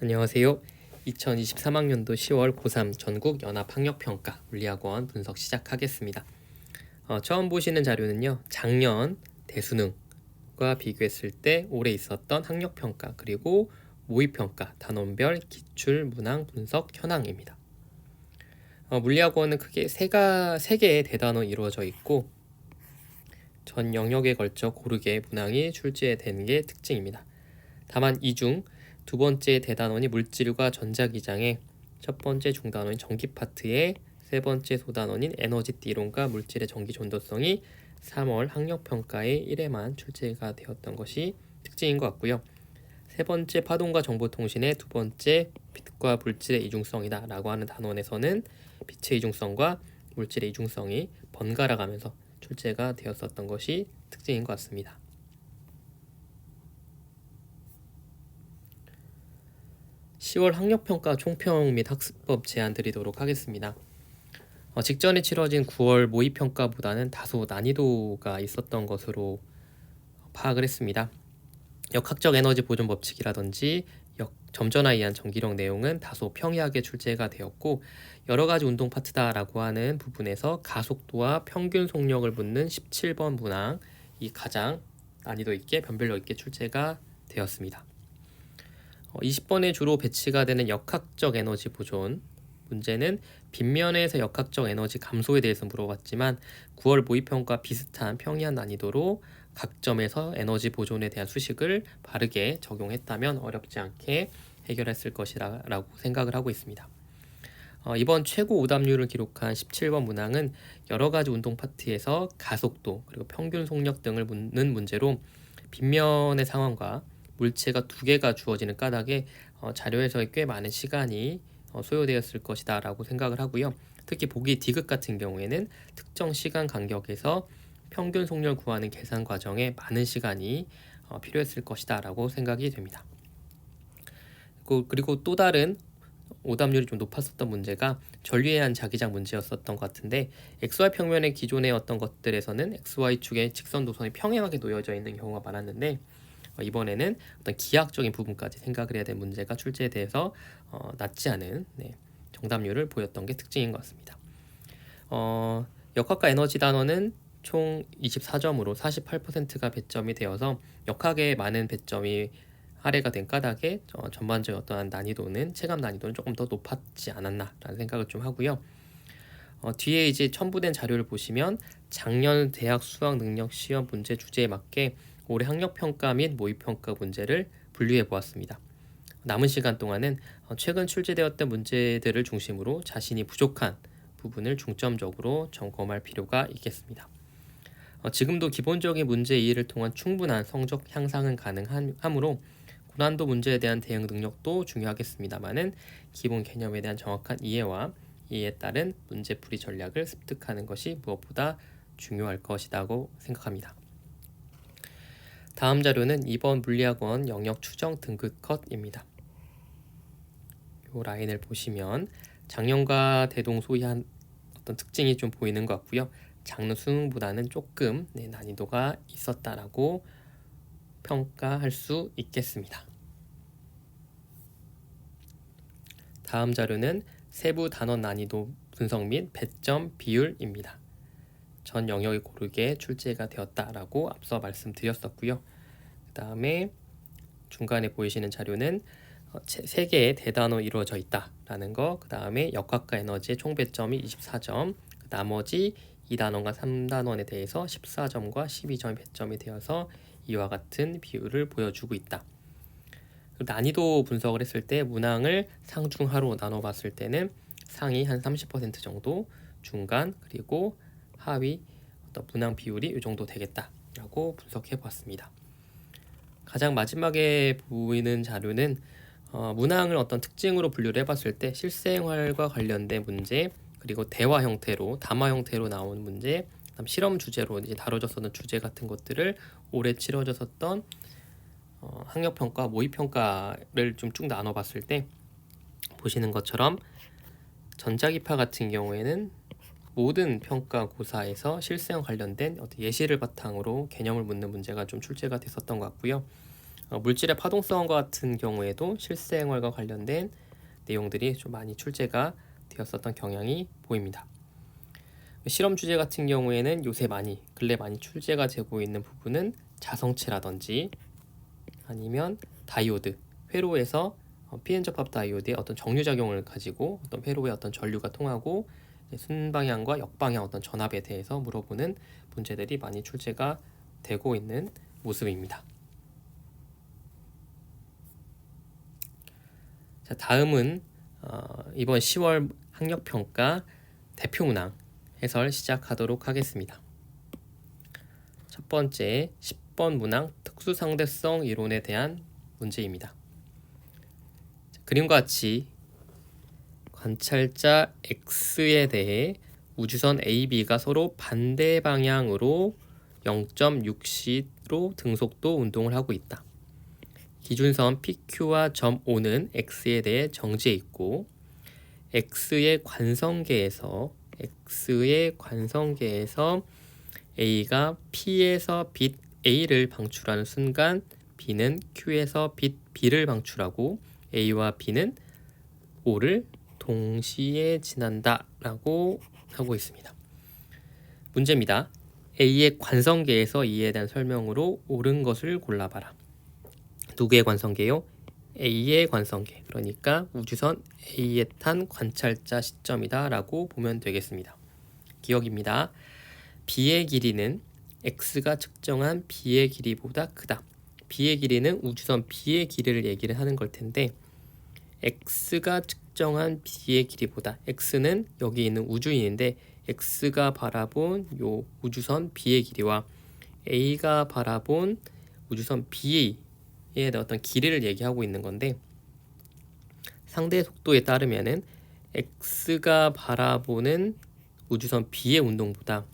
안녕하세요. 2023학년도 10월 고3 전국 연합학력평가 물리학원 분석 시작하겠습니다. 처음 보시는 자료는요. 작년 대수능과 비교했을 때 올해 있었던 학력평가 그리고 모의평가 단원별 기출 문항 분석 현황입니다. 물리학원은 크게 세 개의 대단원 이루어져 있고 전 영역에 걸쳐 고르게 문항이 출제되는 게 특징입니다. 다만 이 중 두 번째 대단원이 물질과 전자기장에, 첫 번째 중단원인 전기 파트에, 세 번째 소단원인 에너지띠 이론과 물질의 전기 전도성이 3월 학력평가의 1회만 출제가 되었던 것이 특징인 것 같고요. 세 번째 파동과 정보통신의 두 번째 빛과 물질의 이중성이다 라고 하는 단원에서는 빛의 이중성과 물질의 이중성이 번갈아 가면서 출제가 되었었던 것이 특징인 것 같습니다. 10월 학력평가 총평 및 학습법 제안 드리도록 하겠습니다. 직전에 치러진 9월 모의평가보다는 다소 난이도가 있었던 것으로 파악을 했습니다. 역학적 에너지 보존 법칙이라든지 점전화에 의한 전기력 내용은 다소 평이하게 출제가 되었고, 여러가지 운동 파트다라고 하는 부분에서 가속도와 평균 속력을 묻는 17번 문항이 가장 난이도 있게 변별력 있게 출제가 되었습니다. 20번에 주로 배치가 되는 역학적 에너지 보존 문제는 빗면에서 역학적 에너지 감소에 대해서 물어봤지만 9월 모의평가 비슷한 평이한 난이도로 각 점에서 에너지 보존에 대한 수식을 바르게 적용했다면 어렵지 않게 해결했을 것이라고 생각을 하고 있습니다. 이번 최고 오답률을 기록한 17번 문항은 여러가지 운동 파트에서 가속도 그리고 평균 속력 등을 묻는 문제로 빗면의 상황과 물체가 두 개가 주어지는 까닭에 자료에서 꽤 많은 시간이 소요되었을 것이다 라고 생각을 하고요. 특히 보기 D급 같은 경우에는 특정 시간 간격에서 평균 속력을 구하는 계산 과정에 많은 시간이 필요했을 것이다 라고 생각이 됩니다. 그리고 또 다른 오답률이 좀 높았었던 문제가 전류에 의한 자기장 문제였었던 것 같은데, XY 평면의 기존의 어떤 것들에서는 XY축의 직선 도선이 평행하게 놓여져 있는 경우가 많았는데 이번에는 어떤 기하학적인 부분까지 생각을 해야 될 문제가 출제돼서 낮지 않은 정답률을 보였던 게 특징인 것 같습니다. 역학과 에너지 단원은 총 24점으로 48%가 배점이 되어서 역학에 많은 배점이 할애가 된 까닭에 전반적인 어떠한 난이도는 체감 난이도는 조금 더 높았지 않았나라는 생각을 좀 하고요. 뒤에 이제 첨부된 자료를 보시면 작년 대학 수학 능력 시험 문제 주제에 맞게 올해 학력평가 및 모의평가 문제를 분류해 보았습니다. 남은 시간 동안은 최근 출제되었던 문제들을 중심으로 자신이 부족한 부분을 중점적으로 점검할 필요가 있겠습니다. 지금도 기본적인 문제 이해를 통한 충분한 성적 향상은 가능하므로 고난도 문제에 대한 대응 능력도 중요하겠습니다만은 기본 개념에 대한 정확한 이해와 이에 따른 문제풀이 전략을 습득하는 것이 무엇보다 중요할 것이라고 생각합니다. 다음 자료는 이번 물리학원 영역 추정 등급 컷입니다. 이 라인을 보시면 작년과 대동소이한 어떤 특징이 좀 보이는 것 같고요. 작년 수능보다는 조금 난이도가 있었다라고 평가할 수 있겠습니다. 다음 자료는 세부 단원 난이도 분석 및 배점 비율입니다. 전 영역이 고르게 출제가 되었다라고 앞서 말씀드렸었고요. 그 다음에 중간에 보이시는 자료는 3개의 대단원 이루어져 있다라는 거, 그 다음에 역학과 에너지의 총 배점이 24점, 나머지 2단원과 3단원에 대해서 14점과 12점의 배점이 되어서 이와 같은 비율을 보여주고 있다. 난이도 분석을 했을 때 문항을 상중하로 나눠봤을 때는 상위 한 30% 정도, 중간 그리고 하위 어떤 문항 비율이 이 정도 되겠다라고 분석해 보았습니다. 가장 마지막에 보이는 자료는 문항을 어떤 특징으로 분류를 해봤을 때 실생활과 관련된 문제, 그리고 대화 형태로 담화 형태로 나온 문제, 그다음 실험 주제로 이제 다뤄졌었던 주제 같은 것들을 올해 치러졌었던 학력평가, 모의평가를 좀 쭉 나눠봤을 때 보시는 것처럼 전자기파 같은 경우에는 모든 평가고사에서 실생 관련된 어떤 예시를 바탕으로 개념을 묻는 문제가 좀 출제가 됐었던 것 같고요. 물질의 파동성과 같은 경우에도 실생활과 관련된 내용들이 좀 많이 출제가 되었었던 경향이 보입니다. 실험 주제 같은 경우에는 요새 근래 많이 출제가 되고 있는 부분은 자성체라든지 아니면 다이오드, 회로에서 pn 접합 다이오드의 어떤 정류작용을 가지고 어떤 회로의 어떤 전류가 통하고 순방향과 역방향 어떤 전압에 대해서 물어보는 문제들이 많이 출제가 되고 있는 모습입니다. 자, 다음은 이번 10월 학력평가 대표 문항 해설 시작하도록 하겠습니다. 첫 번째 10번 문항 특수상대성 이론에 대한 문제입니다. 자, 그림과 같이 관찰자 X에 대해 우주선 AB가 서로 반대 방향으로 0.6c로 등속도 운동을 하고 있다. 기준선 PQ와 점 O는 X에 대해 정지해 있고 X의 관성계에서 A가 P에서 빛 A를 방출하는 순간 B는 Q에서 빛 B를 방출하고 A와 B는 O를 동시에 지난다 라고 하고 있습니다. 문제입니다. A의 관성계에서 이에 대한 설명으로 옳은 것을 골라봐라. 누구의 관성계요? A의 관성계, 그러니까 우주선 A에 탄 관찰자 시점이다 라고 보면 되겠습니다. 기억입니다. B의 길이는 X가 측정한 B의 길이보다 크다. B의 길이는 우주선 B의 길이를 얘기를 하는 걸 텐데 X가 측정한 B의 길이보다, X는 여기 있는 우주인인데 X가 바라본 요 우주선 B의 길이와 A가 바라본 우주선 B의 어떤 길이를 얘기하고 있는 건데, 상대 속도에 따르면은 X가 바라보는 우주선 B의 운동보다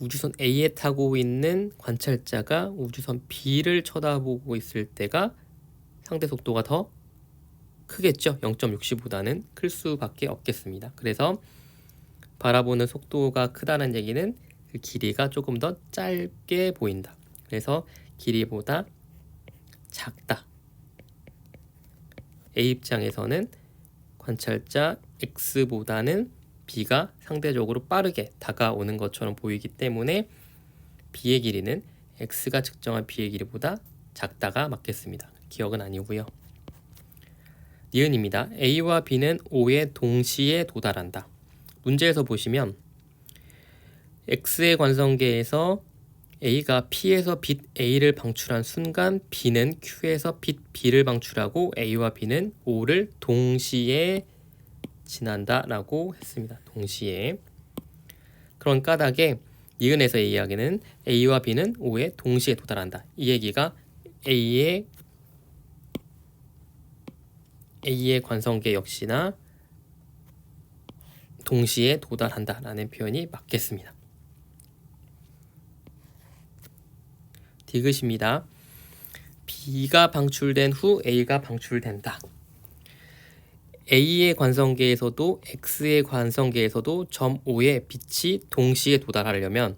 우주선 A에 타고 있는 관찰자가 우주선 B를 쳐다보고 있을 때가 상대 속도가 더 크겠죠. 0.6c보다는 클 수밖에 없겠습니다. 그래서 바라보는 속도가 크다는 얘기는 그 길이가 조금 더 짧게 보인다. 그래서 길이보다 작다. A 입장에서는 관찰자 X보다는 B가 상대적으로 빠르게 다가오는 것처럼 보이기 때문에 B의 길이는 X가 측정한 B의 길이보다 작다가 맞겠습니다. 기억은 아니고요. 니은입니다. A와 B는 O에 동시에 도달한다. 문제에서 보시면 X의 관성계에서 A가 P에서 빛 A를 방출한 순간 B는 Q에서 빛 B를 방출하고 A와 B는 O를 동시에 지난다 라고 했습니다. 동시에. 그런 까닭에 니은에서의 이야기는 A와 B는 O에 동시에 도달한다. 이 얘기가 A의 관성계 역시나 동시에 도달한다 라는 표현이 맞겠습니다. 디귿입니다. B가 방출된 후 A가 방출된다. A의 관성계에서도 X의 관성계에서도 점 O에 빛이 동시에 도달하려면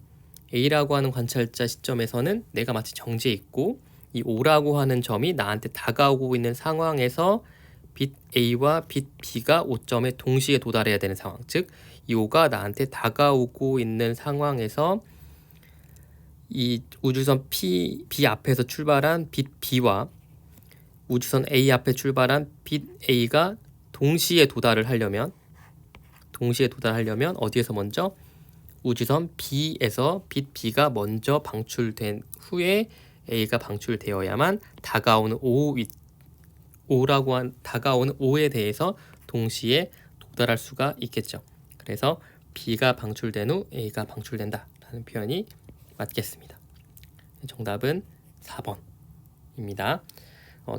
A라고 하는 관찰자 시점에서는 내가 마치 정지해 있고 이 O라고 하는 점이 나한테 다가오고 있는 상황에서 빛 A와 빛 B가 O점에 동시에 도달해야 되는 상황, 즉 이 O가 나한테 다가오고 있는 상황에서 이 우주선 B 앞에서 출발한 빛 B와 우주선 A 앞에 출발한 빛 A가 동시에 도달하려면 어디에서 먼저? 우주선 B에서 빛 B가 먼저 방출된 후에 A가 방출되어야만 다가오는 다가오는 O에 대해서 동시에 도달할 수가 있겠죠. 그래서 B가 방출된 후 A가 방출된다 라는 표현이 맞겠습니다. 정답은 4번입니다.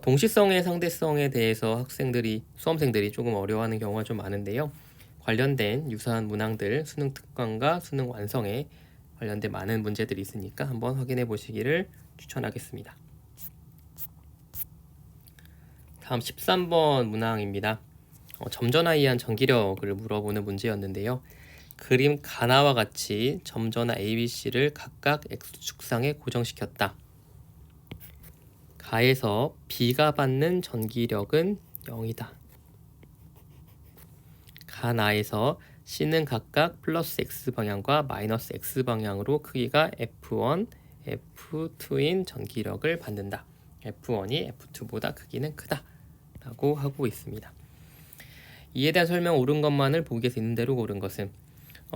동시성의 상대성에 대해서 수험생들이 조금 어려워하는 경우가 좀 많은데요. 관련된 유사한 문항들 수능 특강과 수능 완성에 관련된 많은 문제들이 있으니까 한번 확인해 보시기를 추천하겠습니다. 다음 13번 문항입니다. 점전화 이한 전기력을 물어보는 문제였는데요. 그림 가나와 같이 점전화 ABC를 각각 X축상에 고정시켰다. 가에서 B가 받는 전기력은 0이다. 가 나에서 C는 각각 플러스 X방향과 마이너스 X방향으로 크기가 F1, F2인 전기력을 받는다. F1이 F2보다 크기는 크다 라고 하고 있습니다. 이에 대한 설명 옳은 것만을 보기에서 있는 대로 고른 것은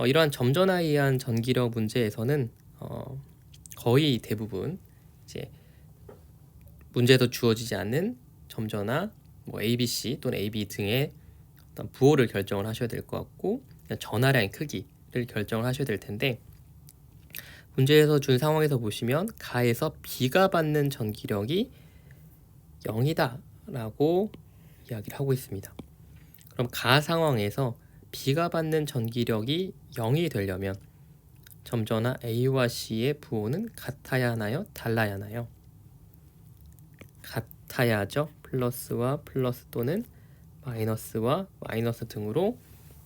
이러한 점전화에 의한 전기력 문제에서는 거의 대부분 이제 문제에서 주어지지 않는 점전화 뭐 ABC 또는 AB 등의 어떤 부호를 결정을 하셔야 될 것 같고 전하량의 크기를 결정을 하셔야 될 텐데 문제에서 준 상황에서 보시면 가에서 B가 받는 전기력이 0이다 라고 이야기를 하고 있습니다. 그럼 가 상황에서 B가 받는 전기력이 0이 되려면 점전화 A와 C의 부호는 같아야 하나요? 달라야 하나요? 같아야죠. 플러스와 플러스 또는 마이너스와 마이너스 등으로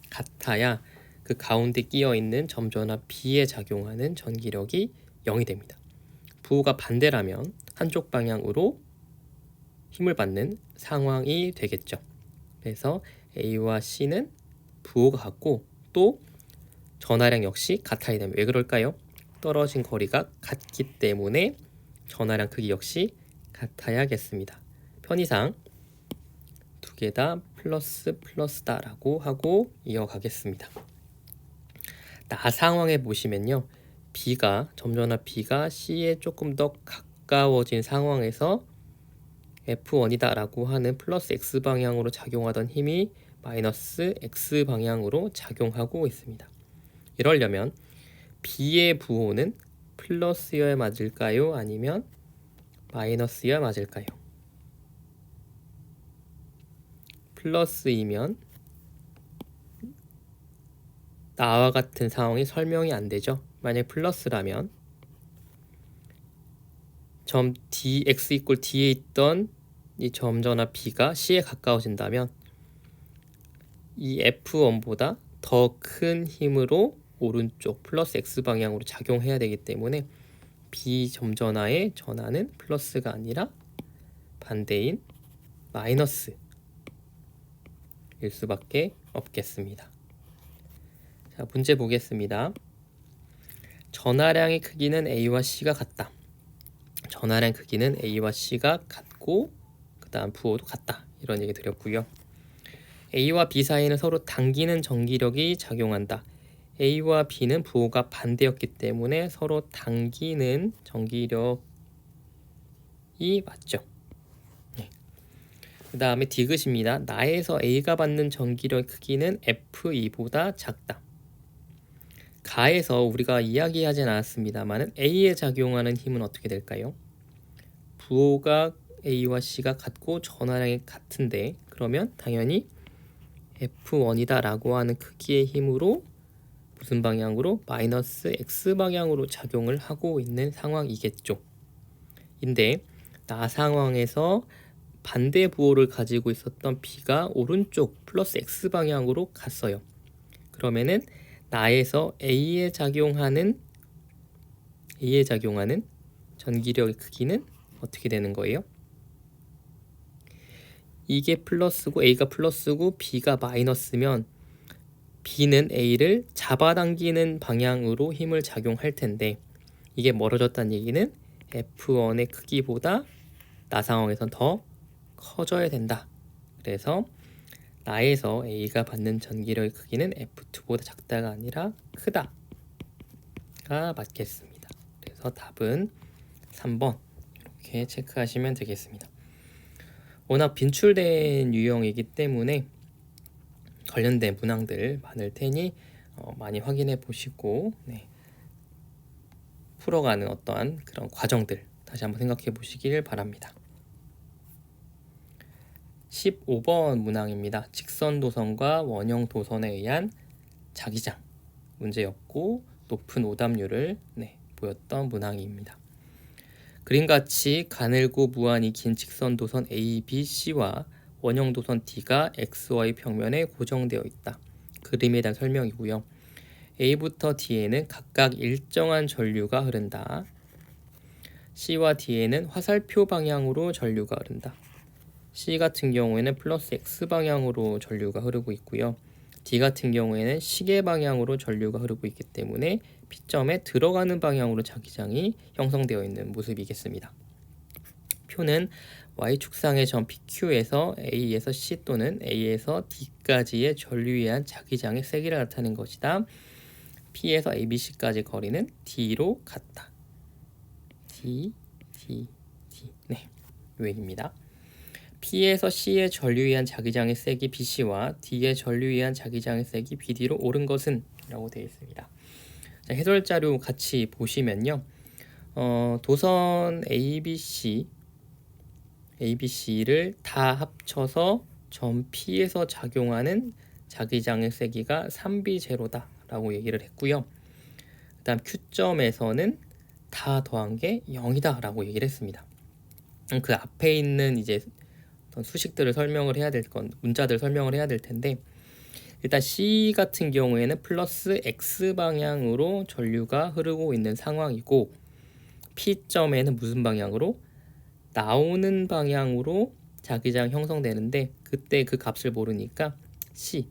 같아야 그 가운데 끼어 있는 점전화 B에 작용하는 전기력이 0이 됩니다. 부호가 반대라면 한쪽 방향으로 힘을 받는 상황이 되겠죠. 그래서 A와 C는 부호가 같고 또 전하량 역시 같아야 됩니다. 왜 그럴까요? 떨어진 거리가 같기 때문에 전하량 크기 역시 같아야겠습니다. 편의상 두 개 다 플러스 플러스다 라고 하고 이어가겠습니다. 나 상황에 보시면요. 점전화 B가 C에 조금 더 가까워진 상황에서 F1이다 라고 하는 플러스 X방향으로 작용하던 힘이 마이너스 X방향으로 작용하고 있습니다. 이러려면 B의 부호는 플러스여야 맞을까요? 아니면 마이너스여야 맞을까요? 플러스이면 나와 같은 상황이 설명이 안 되죠. 만약 플러스라면 점 dx 이꼴 d에 있던 이 점전화 B가 C에 가까워진다면 이 F1보다 더 큰 힘으로 오른쪽 플러스 X 방향으로 작용해야 되기 때문에 B 점전화의 전하는 플러스가 아니라 반대인 마이너스일 수밖에 없겠습니다. 자, 문제 보겠습니다. 전하량의 크기는 A와 C가 같다. 전하량 크기는 A와 C가 같고 그 다음 부호도 같다. 이런 얘기 드렸고요. A와 B 사이에는 서로 당기는 전기력이 작용한다. A와 B는 부호가 반대였기 때문에 서로 당기는 전기력이 맞죠. 네. 그 다음에 디귿입니다. 나에서 A가 받는 전기력 크기는 F2보다 작다. 가에서 우리가 이야기하진 않았습니다만 A에 작용하는 힘은 어떻게 될까요? 부호가 A와 C가 같고 전하량이 같은데 그러면 당연히 F1이다 라고 하는 크기의 힘으로 무슨 방향으로? 마이너스 X방향으로 작용을 하고 있는 상황이겠죠. 인데 나 상황에서 반대 부호를 가지고 있었던 B가 오른쪽 플러스 X방향으로 갔어요. 그러면은 나에서 A에 작용하는 전기력의 크기는 어떻게 되는 거예요? 이게 플러스고 A가 플러스고 B가 마이너스면 B는 A를 잡아당기는 방향으로 힘을 작용할 텐데 이게 멀어졌다는 얘기는 F1의 크기보다 나 상황에선 더 커져야 된다. 그래서 나에서 A가 받는 전기력의 크기는 F2보다 작다가 아니라 크다가 맞겠습니다. 그래서 답은 3번 이렇게 체크하시면 되겠습니다. 워낙 빈출된 유형이기 때문에 관련된 문항들 많을 테니 많이 확인해 보시고 풀어가는 어떠한 그런 과정들 다시 한번 생각해 보시길 바랍니다. 15번 문항입니다. 직선 도선과 원형 도선에 의한 자기장 문제였고 높은 오답률을 보였던 문항입니다. 그림같이 가늘고 무한히 긴 직선 도선 A, B, C와 원형 도선 D가 XY 평면에 고정되어 있다. 그림에 대한 설명이고요. A부터 D에는 각각 일정한 전류가 흐른다. C와 D에는 화살표 방향으로 전류가 흐른다. C 같은 경우에는 플러스 X 방향으로 전류가 흐르고 있고요. D 같은 경우에는 시계 방향으로 전류가 흐르고 있기 때문에 P점에 들어가는 방향으로 자기장이 형성되어 있는 모습이겠습니다. 표는 Y축상의 점 PQ에서 A에서 C 또는 A에서 D까지의 전류에 의한 자기장의 세기를 나타내는 것이다. P에서 ABC까지 거리는 D로 같다. D. 네, 요입니다. P에서 C의 전류에 의한 자기장의 세기 BC와 D의 전류에 의한 자기장의 세기 BD로 옳은 것은? 라고 되어 있습니다. 자, 해설 자료 같이 보시면요. 도선 ABC를 다 합쳐서 점 P에서 작용하는 자기장의 세기가 3B0다 라고 얘기를 했고요. 그 다음 Q점에서는 다 더한 게 0이다 라고 얘기를 했습니다. 그 앞에 있는 이제 어떤 수식들을 설명을 해야 될 건, 문자들 설명을 해야 될 텐데, 일단 C 같은 경우에는 플러스 X 방향으로 전류가 흐르고 있는 상황이고, P점에는 무슨 방향으로? 나오는 방향으로 자기장 형성되는데, 그때 그 값을 모르니까 C,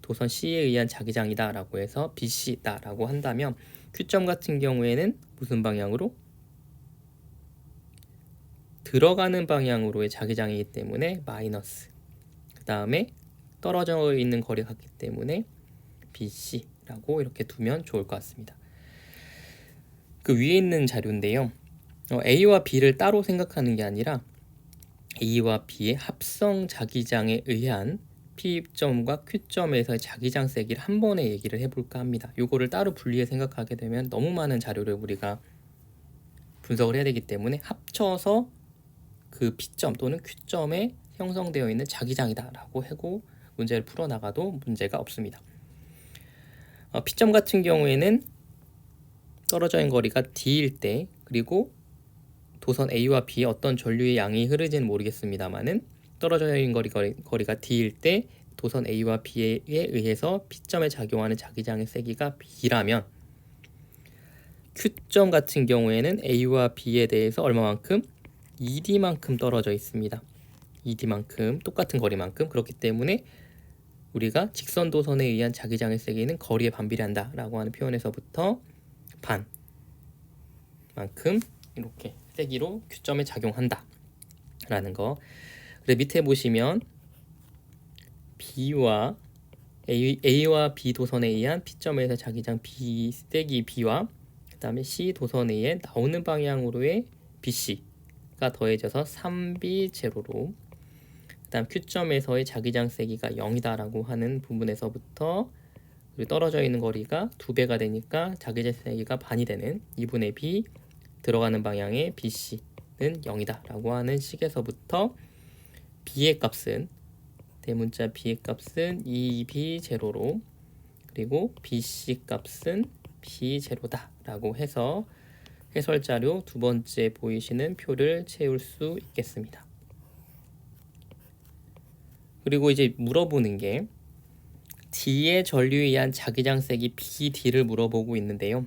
도선 C에 의한 자기장이다 라고 해서 BC다 라고 한다면, Q점 같은 경우에는 무슨 방향으로? 들어가는 방향으로의 자기장이기 때문에 마이너스, 그 다음에 떨어져 있는 거리가 같기 때문에 BC라고 이렇게 두면 좋을 것 같습니다. 그 위에 있는 자료인데요. A와 B를 따로 생각하는 게 아니라 A와 B의 합성 자기장에 의한 P점과 Q점에서의 자기장 세기를 한 번에 얘기를 해볼까 합니다. 이거를 따로 분리해 생각하게 되면 너무 많은 자료를 우리가 분석을 해야 되기 때문에 합쳐서 그 P점 또는 Q점에 형성되어 있는 자기장이다 라고 하고 문제를 풀어나가도 문제가 없습니다. P점 같은 경우에는 떨어져 있는 거리가 D일 때, 그리고 도선 A와 B에 어떤 전류의 양이 흐르지는 모르겠습니다만은 떨어져 있는 거리가 D일 때 도선 A와 B에 의해서 P점에 작용하는 자기장의 세기가 B라면, Q점 같은 경우에는 A와 B에 대해서 얼마만큼? ED만큼 떨어져 있습니다. ED만큼, 똑같은 거리만큼. 그렇기 때문에 우리가 직선 도선에 의한 자기장의 세기는 거리에 반비례한다 라고 하는 표현에서부터 반만큼 이렇게 세기로 Q점에 작용한다 라는 거. 그리고 밑에 보시면 A와 B 도선에 의한 P점에서 자기장 B 세기 B와 그 다음에 C 도선에 의해 나오는 방향으로의 BC가 더해져서 3B0로, 그 다음 Q점에서의 자기장 세기가 0이다 라고 하는 부분에서부터 떨어져 있는 거리가 2배가 되니까 자기장 세기가 반이 되는 2분의 B 들어가는 방향의 BC는 0이다 라고 하는 식에서부터 B의 값은, 대문자 B의 값은 2B0로, 그리고 BC 값은 B0다 라고 해서 해설 자료 두 번째 보이시는 표를 채울 수 있겠습니다. 그리고 이제 물어보는 게 D의 전류에 의한 자기장 세기 BD를 물어보고 있는데요.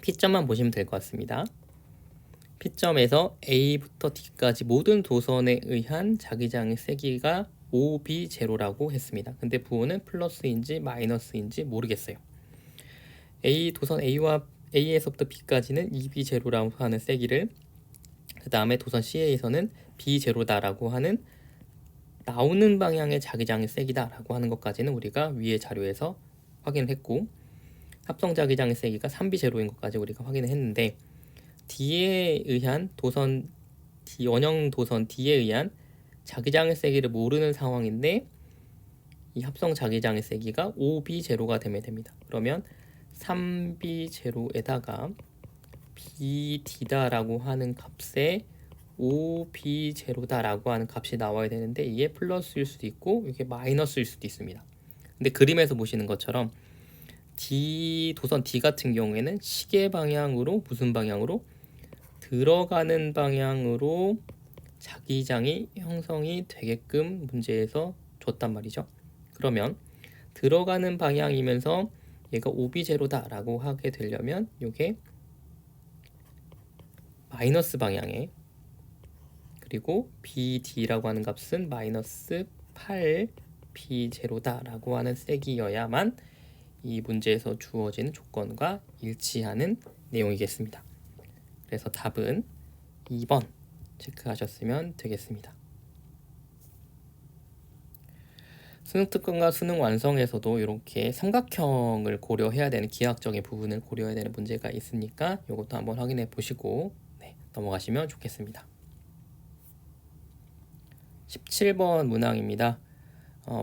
P점만 보시면 될 것 같습니다. P점에서 A부터 D까지 모든 도선에 의한 자기장의 세기가 5B0라고 했습니다. 근데 부호는 플러스인지 마이너스인지 모르겠어요. 도선 A에서부터 B까지는 2B0라고 하는 세기를, 그 다음에 도선 C에서는 B0다라고 하는 나오는 방향의 자기장의 세기다 라고 하는 것까지는 우리가 위의 자료에서 확인을 했고, 합성 자기장의 세기가 3B0인 것까지 우리가 확인을 했는데, D에 의한 도선 원형 도선 D에 의한 자기장의 세기를 모르는 상황인데 이 합성 자기장의 세기가 5B0가 되면 됩니다. 그러면 3B0에다가 BD다라고 하는 값에 5B0다라고 하는 값이 나와야 되는데 이게 플러스일 수도 있고 이게 마이너스일 수도 있습니다. 근데 그림에서 보시는 것처럼 도선 D 같은 경우에는 시계 방향으로 무슨 방향으로? 들어가는 방향으로 자기장이 형성이 되게끔 문제에서 줬단 말이죠. 그러면 들어가는 방향이면서 얘가 5B0다라고 하게 되려면 이게 마이너스 방향에, 그리고 BD라고 하는 값은 마이너스 8B0다 라고 하는 색이어야만 이 문제에서 주어진 조건과 일치하는 내용이겠습니다. 그래서 답은 2번 체크하셨으면 되겠습니다. 수능 특강과 수능 완성에서도 이렇게 삼각형을 고려해야 되는, 기하학적인 부분을 고려해야 되는 문제가 있으니까 이것도 한번 확인해 보시고 넘어가시면 좋겠습니다. 17번 문항입니다.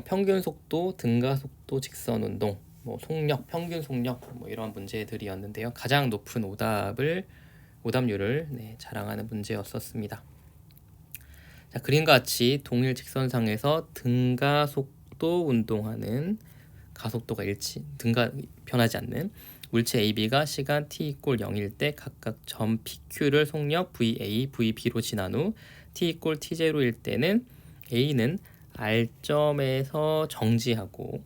평균 속도, 등가 속도, 직선 운동, 속력, 평균 속력 이런 문제들이었는데요. 가장 높은 오답률을 자랑하는 문제였었습니다. 자, 그림과 같이 동일 직선상에서 등가 속도 운동하는 가속도가 변하지 않는 물체 AB가 시간 t = 0일 때 각각 점 PQ를 속력 VA, VB로 지난 후 t = T0일 때는 A는 R점에서 정지하고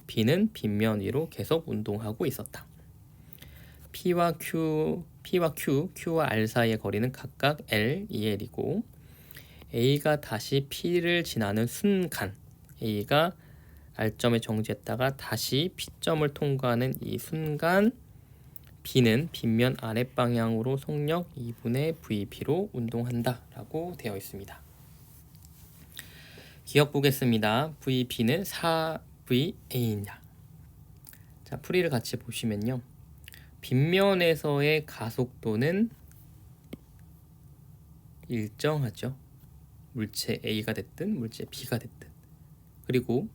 B는 빗면 위로 계속 운동하고 있었다. P와 Q, Q와 R 사이의 거리는 각각 L, EL이고 A가 다시 P를 지나는 순간, A가 R점에 정지했다가 다시 P점을 통과하는 이 순간 B는 빗면 아랫방향으로 속력 2분의 VB로 운동한다 라고 되어 있습니다. 기억 보겠습니다. VB는 4VA냐. 자, 풀이를 같이 보시면요. 빗면에서의 가속도는 일정하죠. 물체 A가 됐든 물체 B가 됐든. 그리고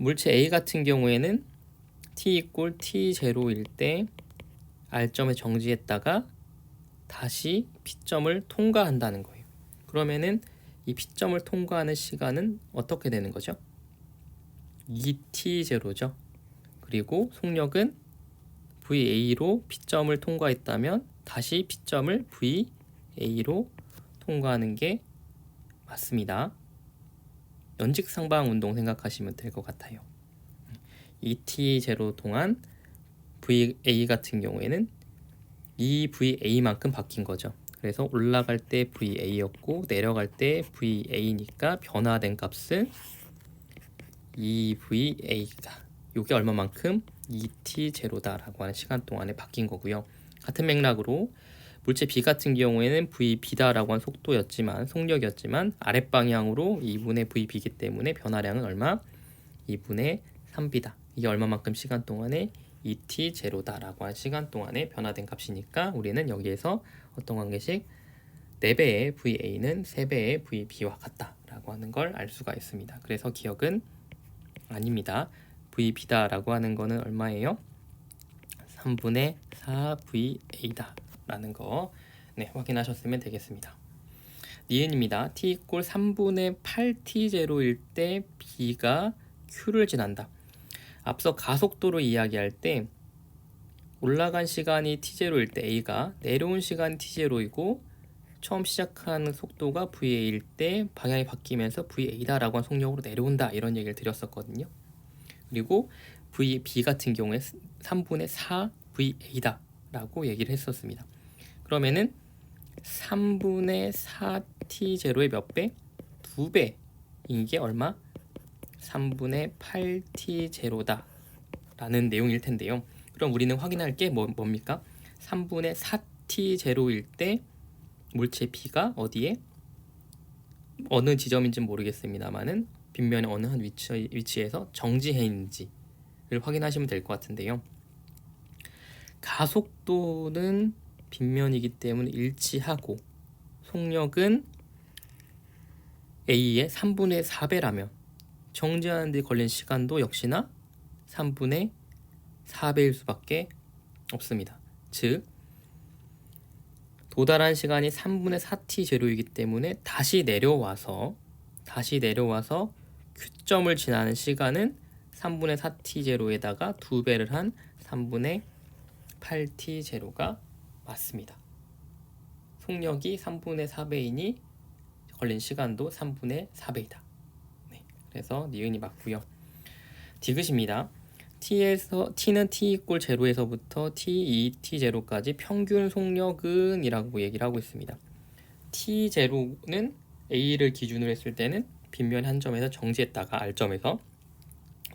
물체 A 같은 경우에는 t = T0일 때 R점에 정지했다가 다시 P점을 통과한다는 거예요. 그러면은 이 P점을 통과하는 시간은 어떻게 되는 거죠? 2T0죠. 그리고 속력은 VA로 P점을 통과했다면 다시 P점을 VA로 통과하는 게 맞습니다. 연직상방 운동 생각하시면 될 것 같아요. 2T0 동안 VA 같은 경우에는 이 VA만큼 바뀐 거죠. 그래서 올라갈 때 VA였고 내려갈 때 VA니까 변화된 값은 2VA가 이게 얼마만큼 2T0다라고 하는 시간 동안에 바뀐 거고요. 같은 맥락으로 물체 B 같은 경우에는 VB다라고 한 속력이었지만 아랫방향으로 2분의 VB이기 때문에 변화량은 얼마? 2분의 3B다. 이게 얼마만큼 시간 동안에 2T0다라고 한 시간 동안에 변화된 값이니까 우리는 여기에서 어떤 관계식? 4배의 VA는 3배의 VB와 같다라고 하는 걸 알 수가 있습니다. 그래서 기억은 아닙니다. VB다라고 하는 거는 얼마예요? 3분의 4VA다 라는 거 확인하셨으면 되겠습니다. 니은입니다. t = 3분의 8T0일 때 B가 Q를 지난다. 앞서 가속도로 이야기할 때 올라간 시간이 T0일 때 A가, 내려온 시간이 T0이고 처음 시작하는 속도가 VA일 때 방향이 바뀌면서 VA다라고 한 속력으로 내려온다 이런 얘기를 드렸었거든요. 그리고 B 같은 경우에 3분의 4VA다 라고 얘기를 했었습니다. 그러면은 3분의 4T0의 몇 배? 2배인 게 얼마? 3분의 8T0다 라는 내용일 텐데요. 그럼 우리는 확인할 게 뭡니까? 3분의 4T0일 때 물체 B가 어디에? 어느 지점인지는 모르겠습니다만은 빗면의 어느 한 위치에서 정지해 있는지를 확인하시면 될 것 같은데요. 가속도는 빗면이기 때문에 일치하고 속력은 A의 3분의 4배라면 정지하는 데 걸린 시간도 역시나 3분의 4배일 수밖에 없습니다. 즉 도달한 시간이 3분의 4T0이기 때문에 다시 내려와서 Q점을 지나는 시간은 3분의 4T0에다가 2배를 한 3분의 8T0가 맞습니다. 속력이 3분의 4배이니 걸린 시간도 3분의 4배이다. 그래서 니은이 맞고요. 디귿입니다. t는 t 이꼴 제로에서부터 t2, t 제로까지 평균 속력은 이라고 얘기를 하고 있습니다. t 제로는 a를 기준으로 했을 때는 빗면 한 점에서 정지했다가 r점에서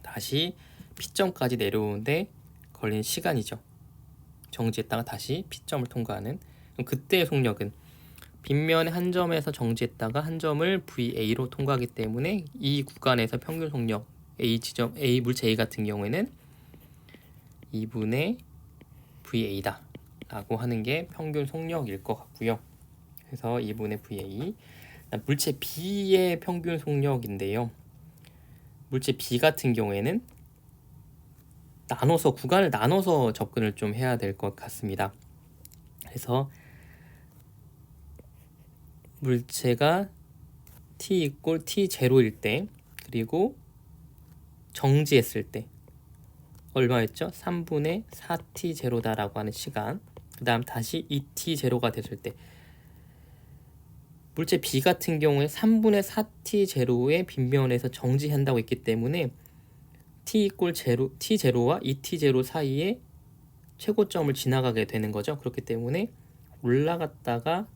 다시 p점까지 내려오는데 걸린 시간이죠. 정지했다가 다시 p점을 통과하는. 그럼 그때의 속력은 빗면의 한 점에서 정지했다가 한 점을 VA로 통과하기 때문에 이 구간에서 평균 속력 A 지점 A 물체 A 같은 경우에는 2분의 VA다 라고 하는 게 평균 속력일 것 같고요. 그래서 2분의 VA. 물체 B의 평균 속력인데요. 물체 B 같은 경우에는 구간을 나눠서 접근을 좀 해야 될 것 같습니다. 그래서 물체가 t 이꼴 t 제로일 때, 그리고 정지했을 때 얼마였죠? 3분의 4t 제로다라고 하는 시간. 그 다음 다시 2t 제로가 됐을 때, 물체 B 같은 경우에 3분의 4t 제로의 빗면에서 정지한다고 했기 때문에 t 이꼴 제로, t 제로와 2t 제로 사이에 최고점을 지나가게 되는 거죠. 그렇기 때문에 올라갔다가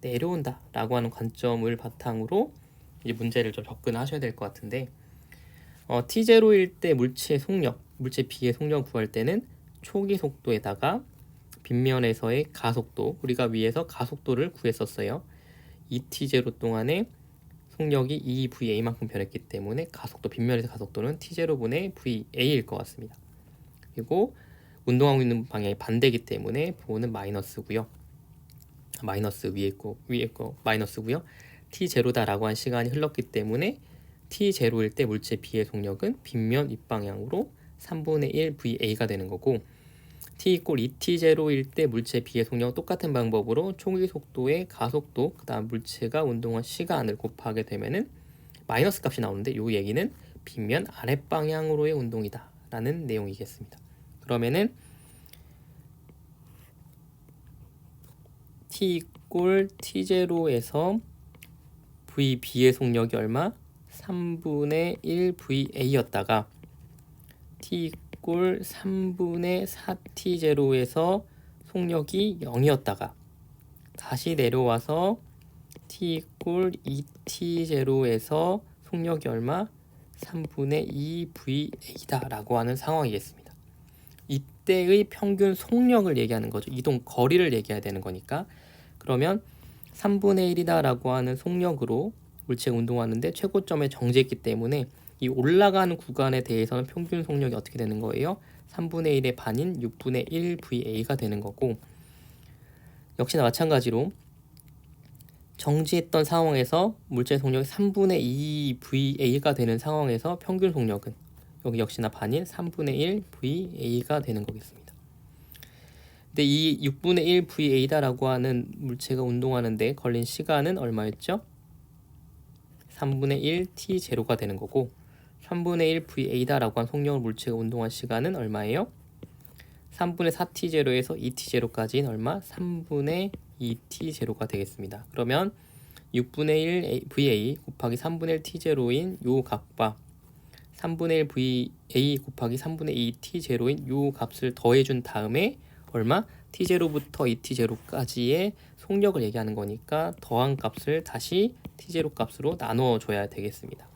내려온다 라고 하는 관점을 바탕으로 이 문제를 좀 접근하셔야 될 것 같은데, t0일 때 물체 B의 속력 구할 때는 초기 속도에다가 빗면에서의 가속도, 우리가 위에서 가속도를 구했었어요. 2t0 동안에 속력이 2VA만큼 변했기 때문에 가속도, 빗면에서 가속도는 t0분의 VA일 것 같습니다. 그리고 운동하고 있는 방향이 반대이기 때문에 부호는 마이너스고요. 마이너스 위에 거 마이너스고요. t0다라고 한 시간이 흘렀기 때문에 t0일 때 물체 B의 속력은 빗면 윗방향으로 3분의 1 VA가 되는 거고, t 이꼴 2t0일 때 물체 B의 속력은 똑같은 방법으로 초기 속도의 가속도, 그 다음 물체가 운동한 시간을 곱하게 되면은 마이너스 값이 나오는데, 이 얘기는 빗면 아랫방향으로의 운동이다 라는 내용이겠습니다. 그러면은 t 이꼴 t0에서 VB의 속력이 얼마? 3분의 1 VA였다가 t 이꼴 3분의 4t0에서 속력이 0이었다가 다시 내려와서 t 이꼴 2t0에서 속력이 얼마? 3분의 2 VA다 라고 하는 상황이겠습니다. 이때의 평균 속력을 얘기하는 거죠. 이동 거리를 얘기해야 되는 거니까. 그러면 3분의 1이다 라고 하는 속력으로 물체가 운동하는데 최고점에 정지했기 때문에 이 올라가는 구간에 대해서는 평균 속력이 어떻게 되는 거예요? 3분의 1의 반인 6분의 1 VA가 되는 거고, 역시나 마찬가지로 정지했던 상황에서 물체 속력이 3분의 2 VA가 되는 상황에서 평균 속력은 여기 역시나 반인 3분의 1 VA가 되는 거겠습니다. 근데 이 6분의 1 VA다라고 하는 물체가 운동하는데 걸린 시간은 얼마였죠? 3분의 1 T0가 되는 거고, 3분의 1 VA다라고 한 속력을 물체가 운동한 시간은 얼마예요? 3분의 4T0에서 2T0까지는 얼마? 3분의 2T0가 되겠습니다. 그러면 6분의 1 VA 곱하기 3분의 1 T0인 요 값과 3분의 1 VA 곱하기 3분의 2 T0인 요 값을 더해준 다음에 얼마? T0부터 2T0까지의 속력을 얘기하는 거니까 더한 값을 다시 T0 값으로 나눠줘야 되겠습니다.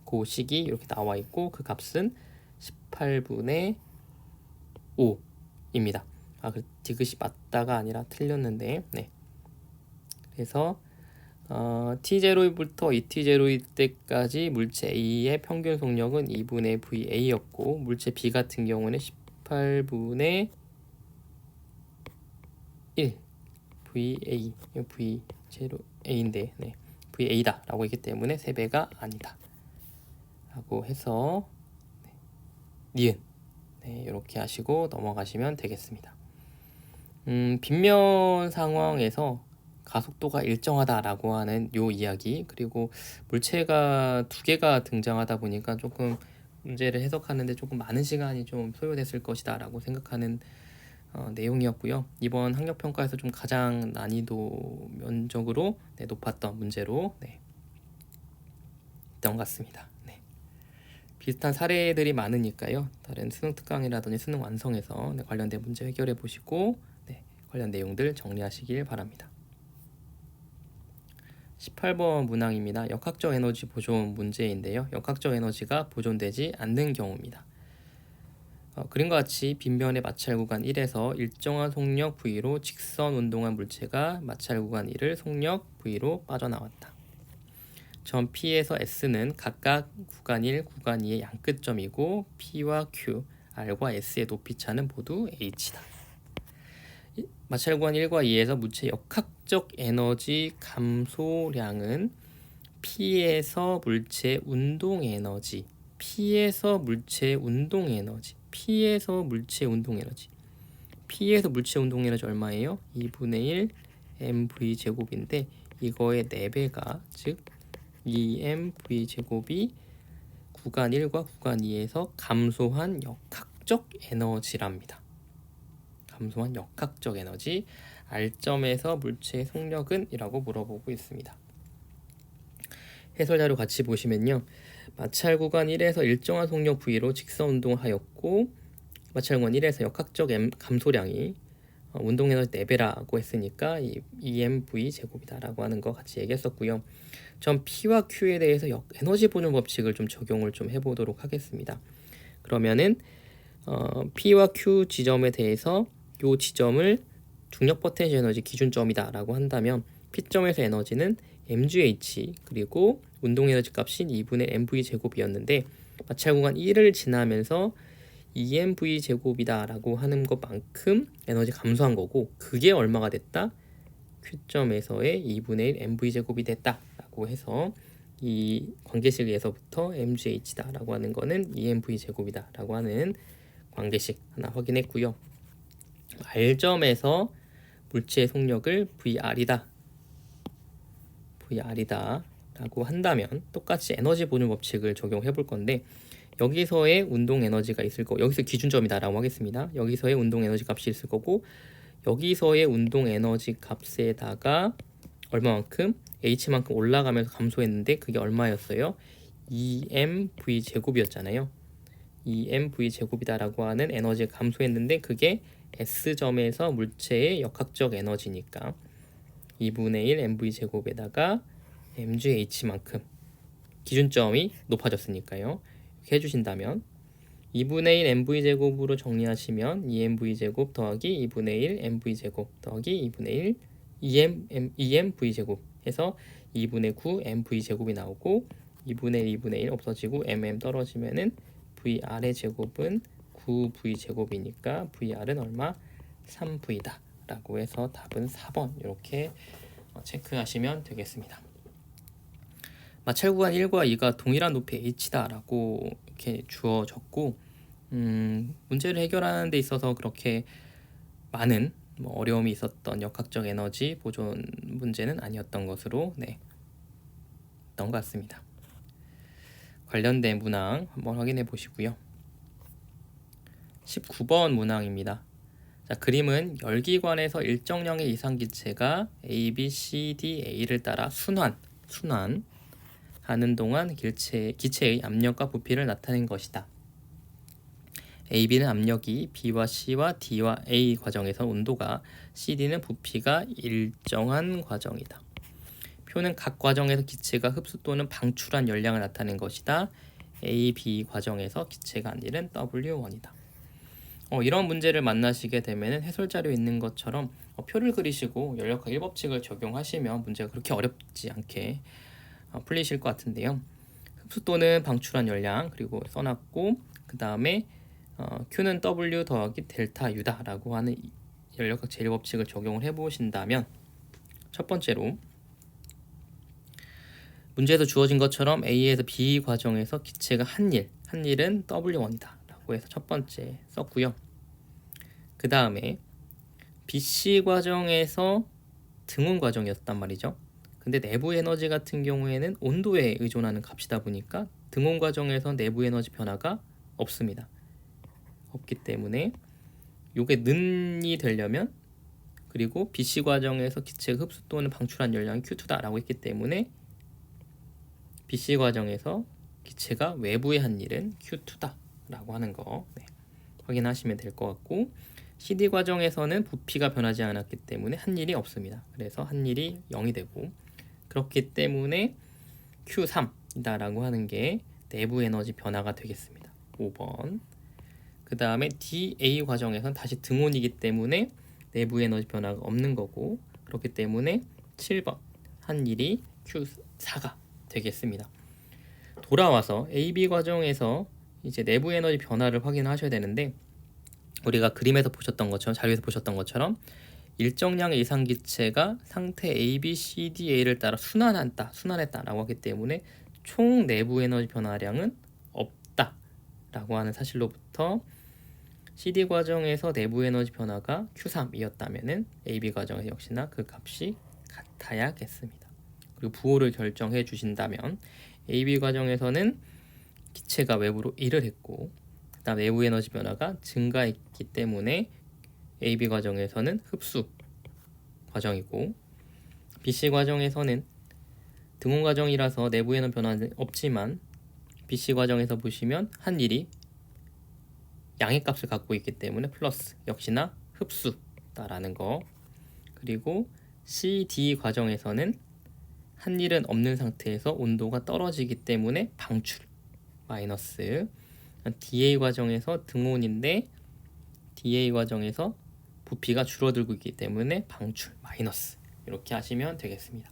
그 식이 이렇게 나와 있고, 그 값은 18분의 5입니다. 그 디귿이 맞다가 아니라 틀렸는데, 네. 그래서 T0부터 2T0일 때까지 물체 A의 평균 속력은 2분의 VA였고, 물체 B 같은 경우는 18분의 1 VA, V0A인데 네, VA다 라고 했기 때문에 3배가 아니다 라고 해서 니은 네, 이렇게 하시고 넘어가시면 되겠습니다. 빗면 상황에서 가속도가 일정하다라고 하는 요 이야기, 그리고 물체가 두 개가 등장하다 보니까 조금 문제를 해석하는데 조금 많은 시간이 좀 소요됐을 것이다 라고 생각하는 내용이었고요. 이번 학력평가에서 좀 가장 난이도 면적으로 높았던 문제로 있던 것 같습니다. 네. 비슷한 사례들이 많으니까요. 다른 수능 특강이라든지 수능 완성에서 관련된 문제 해결해 보시고 관련 내용들 정리하시길 바랍니다. 18번 문항입니다. 역학적 에너지 보존 문제인데요. 역학적 에너지가 보존되지 않는 경우입니다. 그림과 같이 빗면의 마찰 구간 1에서 일정한 속력 V로 직선 운동한 물체가 마찰 구간 1을 속력 V로 빠져나왔다. 점 P에서 S는 각각 구간 1, 구간 2의 양끝점이고 P와 Q, R과 S의 높이차는 모두 H다. 마찰 구간 1과 2에서 물체의 역학적 에너지 감소량은 P에서 물체의 운동 에너지, P에서 물체의 운동 에너지, P에서 물체의 운동 에너지, P에서 물체의 운동 에너지 얼마예요? 2분의 1 mv 제곱인데 이거의 4배가 즉 2mv 제곱이 구간 1과 구간 2에서 감소한 역학적 에너지랍니다. 감소한 역학적 에너지, R점에서 물체의 속력은? 이라고 물어보고 있습니다. 해설 자료 같이 보시면요. 마찰 구간 1에서 일정한 속력 V로 직선 운동하였고 마찰 구간 1에서 역학적 감소량이 운동 에너지 4배라고 했으니까 2mv 제곱이다 라고 하는 거 같이 얘기했었고요. 점 P와 Q에 대해서 에너지 보존 법칙을 좀 적용을 좀 해보도록 하겠습니다. 그러면은 P와 Q 지점에 대해서 이 지점을 중력 포텐셜 에너지 기준점이다 라고 한다면 P점에서 에너지는 mgh 그리고 운동 에너지 값인 2분의 mv 제곱이었는데 마찰 구간 1을 지나면서 2mv 제곱이다 라고 하는 것만큼 에너지 감소한 거고 그게 얼마가 됐다? Q점에서의 2분의 1 mv 제곱이 됐다 라고 해서 이 관계식에서부터 mgh다 라고 하는 거는 2mv 제곱이다 라고 하는 관계식 하나 확인했고요. R점에서 물체의 속력을 VR이다 라고 한다면 똑같이 에너지 보존 법칙을 적용해 볼 건데 여기서의 운동 에너지가 있을 거고 여기서 기준점이다 라고 하겠습니다. 여기서의 운동 에너지 값이 있을 거고 여기서의 운동 에너지 값에다가 얼마만큼? H만큼 올라가면서 감소했는데 그게 얼마였어요? 2mv 제곱이었잖아요. 2mv 제곱이다 라고 하는 에너지가 감소했는데 그게 S점에서 물체의 역학적 에너지니까 2분의 1 mv 제곱에다가 mgh만큼 기준점이 높아졌으니까요. 이렇게 해주신다면 2분의 1 mv 제곱으로 정리하시면 2mv 제곱 더하기 2분의 1 mv 제곱 더하기 2분의 1 2mv 제곱 해서 2분의 9 mv 제곱이 나오고 2분의 1 없어지고 떨어지면은 vr의 제곱은 9v 제곱이니까 vr은 얼마? 3v다 라고 해서 답은 4번 이렇게 체크하시면 되겠습니다. 마찰 구간 1과 2가 동일한 높이 h다 라고 이렇게 주어졌고 문제를 해결하는 데 있어서 그렇게 많은 어려움이 있었던 역학적 에너지 보존 문제는 아니었던 것으로 것 같습니다. 관련된 문항 한번 확인해 보시고요. 19번 문항입니다. 자, 그림은 열기관에서 일정량의 이상기체가 A, B, C, D, A를 따라 순환하는 동안 기체의 압력과 부피를 나타낸 것이다. A, B는 압력이 B와 C와 D와 A 과정에서 온도가 C, D는 부피가 일정한 과정이다. 표는 각 과정에서 기체가 흡수 또는 방출한 열량을 나타낸 것이다. A, B 과정에서 기체가 한 일은 W1이다. 이런 문제를 만나시게 되면 해설 자료에 있는 것처럼 표를 그리시고 열역학 1법칙을 적용하시면 문제가 그렇게 어렵지 않게 풀리실 것 같은데요. 흡수 또는 방출한 열량 그리고 써놨고 그 다음에 Q는 W 더하기 델타 U다 라고 하는 열역학 제1법칙을 적용을 해보신다면 첫 번째로 문제에서 주어진 것처럼 A에서 B 과정에서 기체가 한 일은 W1이다 라고 해서 첫 번째 썼고요. 그 다음에 BC 과정에서 등온 과정이었단 말이죠. 근데 내부 에너지 같은 경우에는 온도에 의존하는 값이다 보니까 등온 과정에서 내부 에너지 변화가 없습니다. 없기 때문에 요게 는이 되려면 그리고 BC 과정에서 기체가 흡수 또는 방출한 열량이 Q2다 라고 했기 때문에 BC 과정에서 기체가 외부에 한 일은 Q2다 라고 하는 거 확인하시면 될 것 같고, CD 과정에서는 부피가 변하지 않았기 때문에 한 일이 없습니다. 그래서 한 일이 0이 되고, 그렇기 때문에 Q3이다 라고 하는 게 내부 에너지 변화가 되겠습니다. 5번. 그 다음에 DA 과정에선 다시 등온이기 때문에 내부 에너지 변화가 없는 거고, 그렇기 때문에 7번 한 일이 Q4가 되겠습니다. 돌아와서 AB 과정에서 이제 내부 에너지 변화를 확인하셔야 되는데, 우리가 그림에서 보셨던 것처럼, 자료에서 보셨던 것처럼 일정량의 이상 기체가 상태 A, B, C, D, A를 따라 순환했다라고 하기 때문에 총 내부 에너지 변화량은 없다라고 하는 사실로부터 CD 과정에서 내부 에너지 변화가 Q3이었다면은 AB 과정에서 역시나 그 값이 같아야겠습니다. 그리고 부호를 결정해 주신다면 AB 과정에서는 기체가 외부로 일을 했고, 그다음 내부 에너지 변화가 증가했기 때문에 AB 과정에서는 흡수 과정이고, BC 과정에서는 등온 과정이라서 내부 에너지 변화는 없지만 BC 과정에서 보시면 한 일이 양의 값을 갖고 있기 때문에 플러스, 역시나 흡수다라는 거. 그리고 CD 과정에서는 한 일은 없는 상태에서 온도가 떨어지기 때문에 방출 마이너스. DA 과정에서 등온인데 DA 과정에서 부피가 줄어들고 있기 때문에 방출 마이너스. 이렇게 하시면 되겠습니다.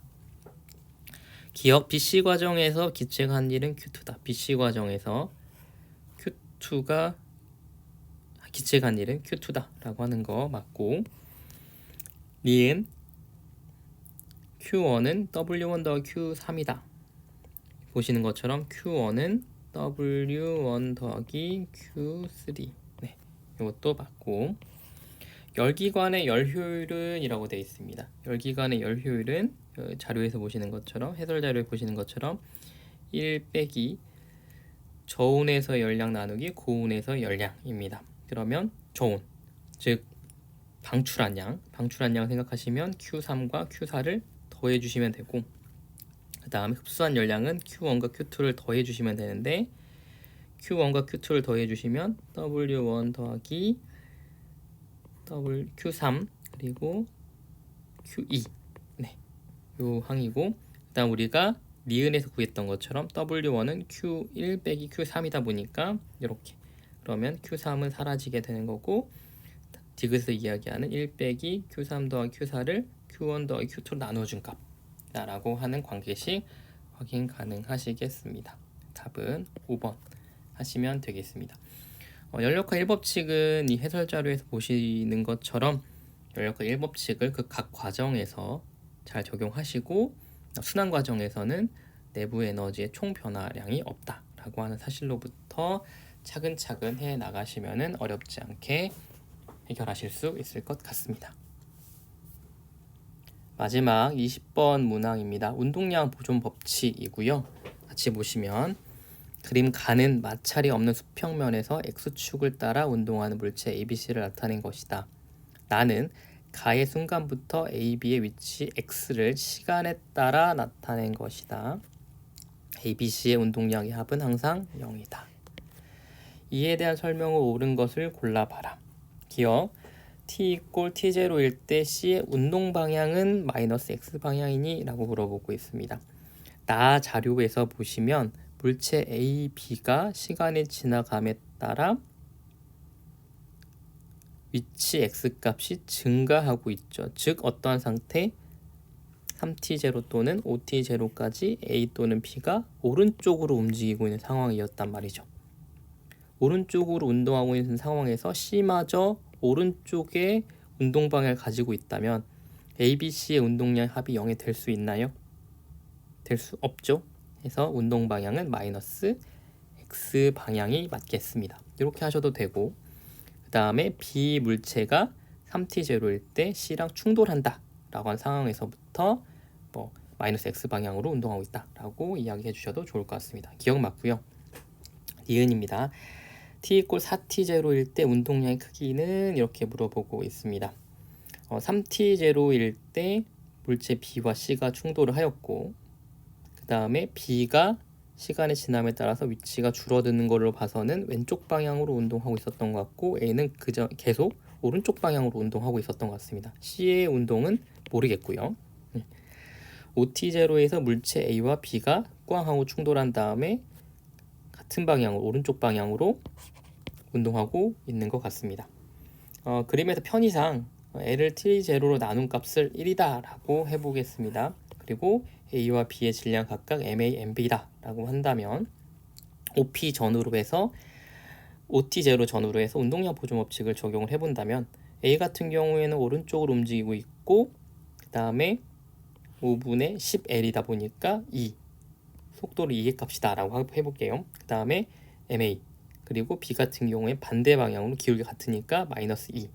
기억 BC 과정에서 기체가 한 일은 Q2다. BC 과정에서 Q2가 기체가 한 일은 Q2다 라고 하는 거 맞고, 니은 Q1은 W1 더하기 Q3이다. 보시는 것처럼 Q1은 W1 더하기 Q3. 이것도 맞고, 열기관의 열효율은 이라고 되어 있습니다. 열기관의 열효율은 자료에서 보시는 것처럼, 해설 자료에 보시는 것처럼 1 빼기 저온에서 열량 나누기 고온에서 열량입니다. 그러면 저온, 즉 방출한 양 생각하시면 Q3과 Q4를 더해 주시면 되고, 그 다음에 흡수한 열량은 Q1과 Q2를 더해 주시면 되는데, Q1과 Q2를 더해 주시면 W1 더하기 Q3 그리고 Q2 요 항이고, 그 다음 우리가 니은에서 구했던 것처럼 W1은 Q1 빼기 Q3이다 보니까 이렇게, 그러면 Q3은 사라지게 되는 거고, 디귿에서 이야기하는 1 빼기 Q3 더하기 Q4를 Q1 더하기 Q2로 나눠준 값이라고 하는 관계식 확인 가능하시겠습니다. 답은 5번 하시면 되겠습니다. 연력화 1법칙은 이 해설 자료에서 보시는 것처럼 연력화 1법칙을 그 각 과정에서 잘 적용하시고, 순환 과정에서는 내부 에너지의 총 변화량이 없다라고 하는 사실로부터 차근차근 해 나가시면은 어렵지 않게 해결하실 수 있을 것 같습니다. 마지막 20번 문항입니다. 운동량 보존 법칙이고요. 같이 보시면 그림 가는 마찰이 없는 수평면에서 X축을 따라 운동하는 물체 ABC를 나타낸 것이다. 나는 가의 순간부터 AB의 위치 X를 시간에 따라 나타낸 것이다. ABC의 운동량의 합은 항상 0이다. 이에 대한 설명을 옳은 것을 골라봐라. 기억, T 이꼴 T0일 때 C의 운동 방향은 마이너스 X 방향이니? 라고 물어보고 있습니다. 나 자료에서 보시면 물체 A, B가 시간이 지나감에 따라 위치 X값이 증가하고 있죠. 즉 어떠한 상태? 3T0 또는 5T0까지 A 또는 B가 오른쪽으로 움직이고 있는 상황이었단 말이죠. 오른쪽으로 운동하고 있는 상황에서 C마저 오른쪽에 운동 방향을 가지고 있다면 ABC의 운동량 합이 0이 될 수 있나요? 될 수 없죠. 그래서 운동 방향은 마이너스 X 방향이 맞겠습니다. 이렇게 하셔도 되고, 그 다음에 B 물체가 3T0일 때 C랑 충돌한다 라고 한 상황에서부터 마이너스 X 방향으로 운동하고 있다 라고 이야기해 주셔도 좋을 것 같습니다. 기억 맞고요. 니은입니다. T 이꼴 4T0일 때 운동량의 크기는 이렇게 물어보고 있습니다. 3T0일 때 물체 B와 C가 충돌을 하였고, 그 다음에 B가 시간의 지남에 따라서 위치가 줄어드는 걸로 봐서는 왼쪽 방향으로 운동하고 있었던 것 같고 A는 계속 오른쪽 방향으로 운동하고 있었던 것 같습니다. C의 운동은 모르겠고요. OT0에서 물체 A와 B가 꽝하고 충돌한 다음에 같은 방향으로 오른쪽 방향으로 운동하고 있는 것 같습니다. 그림에서 편의상 L을 T0로 나눈 값을 1이다 라고 해보겠습니다. 그리고 A와 B의 질량 각각 MA, MB다 라고 한다면 OP 전후로 해서 OT0 전후로 해서 운동량 보존 법칙을 적용을 해본다면 A 같은 경우에는 오른쪽으로 움직이고 있고 그 다음에 5분의 10L이다 보니까 2 속도를 2의 값이다 라고 해볼게요. 그 다음에 MA 그리고 B 같은 경우에 반대 방향으로 기울기 같으니까 마이너스 2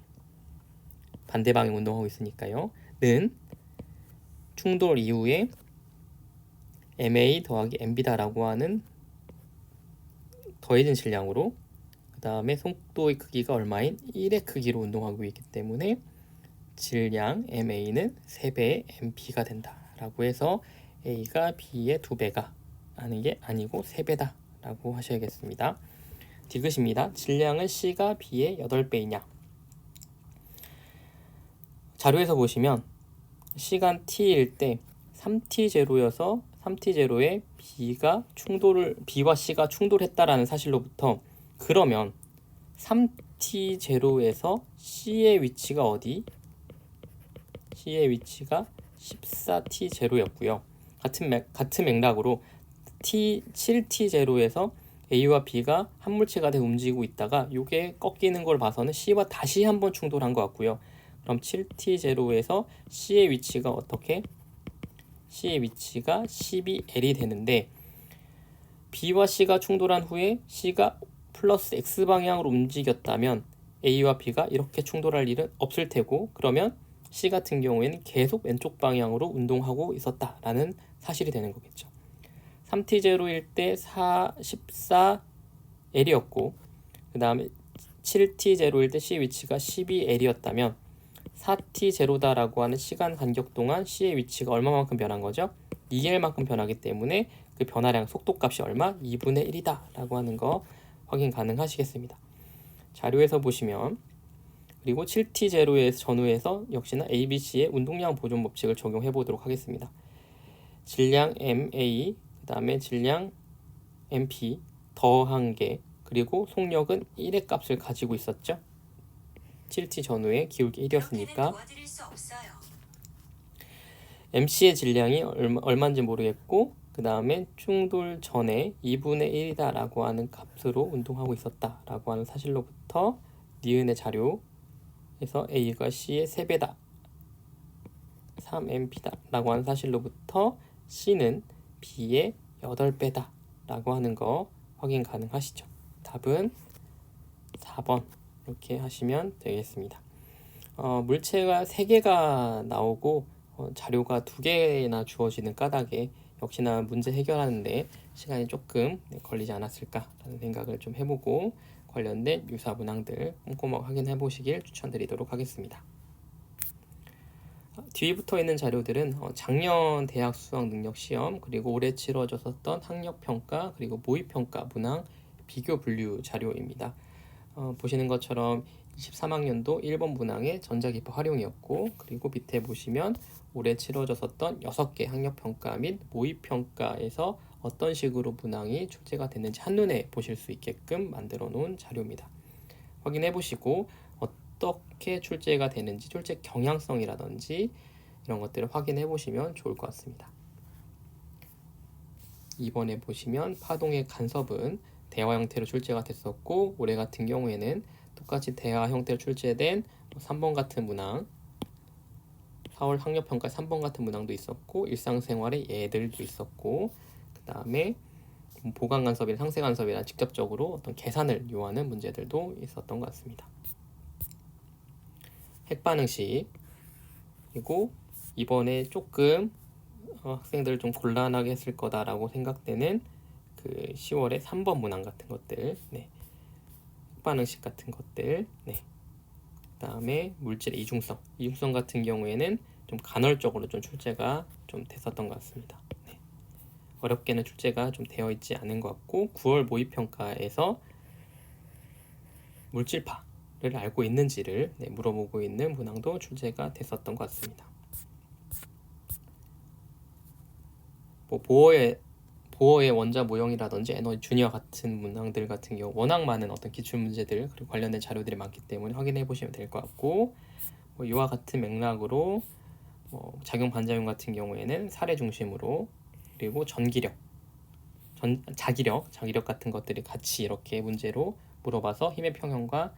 반대 방향 운동하고 있으니까요 는 충돌 이후에 MA 더하기 MB다 라고 하는 더해진 질량으로 그 다음에 속도의 크기가 얼마인 1의 크기로 운동하고 있기 때문에 질량 MA는 3배의 MB가 된다 라고 해서 A가 B의 2배가 하는 게 아니고 3배다 라고 하셔야겠습니다. 디귿입니다. 질량은 C가 B의 8배이냐. 자료에서 보시면 시간 t일 때 3t0여서 3t0에 B와 C가 충돌했다라는 사실로부터 그러면 3t0에서 C의 위치가 어디? C의 위치가 14t0였고요. 같은 맥락으로 7t0에서 A와 B가 한 물체가 돼 움직이고 있다가 이게 꺾이는 걸 봐서는 C와 다시 한번 충돌한 것 같고요. 그럼 7t0에서 C의 위치가 어떻게? C의 위치가 12L이 되는데 B와 C가 충돌한 후에 C가 플러스 X방향으로 움직였다면 A와 B가 이렇게 충돌할 일은 없을 테고 그러면 C 같은 경우에는 계속 왼쪽 방향으로 운동하고 있었다라는 사실이 되는 거겠죠. 3t0일 때 14L이었고 그 다음에 7t0일 때 C 위치가 12L이었다면 4t0다라고 하는 시간 간격 동안 C의 위치가 얼마만큼 변한 거죠? 2L만큼 변하기 때문에 그 변화량 속도값이 얼마? 2분의 1이다 라고 하는 거 확인 가능하시겠습니다. 자료에서 보시면 그리고 7t0의 전후에서 역시나 ABC의 운동량 보존 법칙을 적용해 보도록 하겠습니다. 질량 MA 그 다음에 질량 MP 더한 게 그리고 속력은 1의 값을 가지고 있었죠. 7t 전후에 기울기 1이었으니까 MC의 질량이 얼마인지 모르겠고 그 다음에 충돌 전에 2분의 1이다 라고 하는 값으로 운동하고 있었다 라고 하는 사실로부터 니은의 자료에서 A가 C의 3배다 3MP다 라고 하는 사실로부터 C는 B의 8배다 라고 하는 거 확인 가능하시죠. 답은 4번 이렇게 하시면 되겠습니다. 물체가 3개가 나오고 자료가 2개나 주어지는 까닭에 역시나 문제 해결하는데 시간이 조금 걸리지 않았을까라는 생각을 좀 해보고 관련된 유사 문항들 꼼꼼하게 확인해 보시길 추천드리도록 하겠습니다. 뒤에 붙어 있는 자료들은 작년 대학 수학 능력 시험 그리고 올해 치러졌었던 학력평가 그리고 모의평가 문항 비교 분류 자료입니다. 보시는 것처럼 23학년도 1번 문항의 전자기파 활용이었고 그리고 밑에 보시면 올해 치러졌었던 6개 학력평가 및 모의평가에서 어떤 식으로 문항이 출제가 됐는지 한눈에 보실 수 있게끔 만들어 놓은 자료입니다. 확인해 보시고 어떻게 출제가 되는지 출제 경향성이라든지 이런 것들을 확인해 보시면 좋을 것 같습니다. 이번에 보시면 파동의 간섭은 대화 형태로 출제가 됐었고 올해 같은 경우에는 똑같이 대화 형태로 출제된 3번 같은 문항 4월 학력평가 3번 같은 문항도 있었고 일상생활의 예들도 있었고 그 다음에 보강간섭이나 상세간섭이나 직접적으로 어떤 계산을 요하는 문제들도 있었던 것 같습니다. 핵반응식 그리고 이번에 조금 학생들을 좀 곤란하게 했을 거다라고 생각되는 그 10월에 3번 문항 같은 것들 핵반응식 같은 것들 그 다음에 물질의 이중성 같은 경우에는 좀 간헐적으로 좀 출제가 좀 됐었던 것 같습니다. 어렵게는 출제가 좀 되어 있지 않은 것 같고 9월 모의평가에서 물질파를 알고 있는지를 물어보고 있는 문항도 출제가 됐었던 것 같습니다. 뭐 보어의 원자 모형이라든지 에너지 주니어 같은 문항들 같은 경우 워낙 많은 어떤 기출 문제들 그리고 관련된 자료들이 많기 때문에 확인해 보시면 될 것 같고 뭐 이와 같은 맥락으로 작용 반작용 같은 경우에는 사례 중심으로 그리고 전기력, 자기력 같은 것들이 같이 이렇게 문제로 물어봐서 힘의 평형과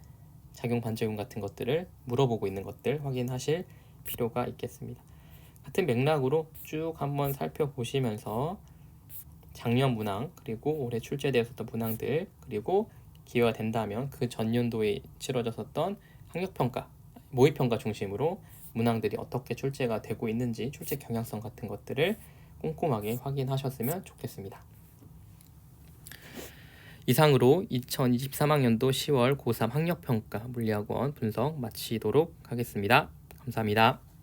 작용 반작용 같은 것들을 물어보고 있는 것들 확인하실 필요가 있겠습니다. 같은 맥락으로 쭉 한번 살펴보시면서 작년 문항 그리고 올해 출제되었었던 문항들 그리고 기회가 된다면 그 전년도에 치러졌었던 학력평가, 모의평가 중심으로 문항들이 어떻게 출제가 되고 있는지 출제 경향성 같은 것들을 꼼꼼하게 확인하셨으면 좋겠습니다. 이상으로 2023학년도 10월 고3 학력평가 물리학원 분석 마치도록 하겠습니다. 감사합니다.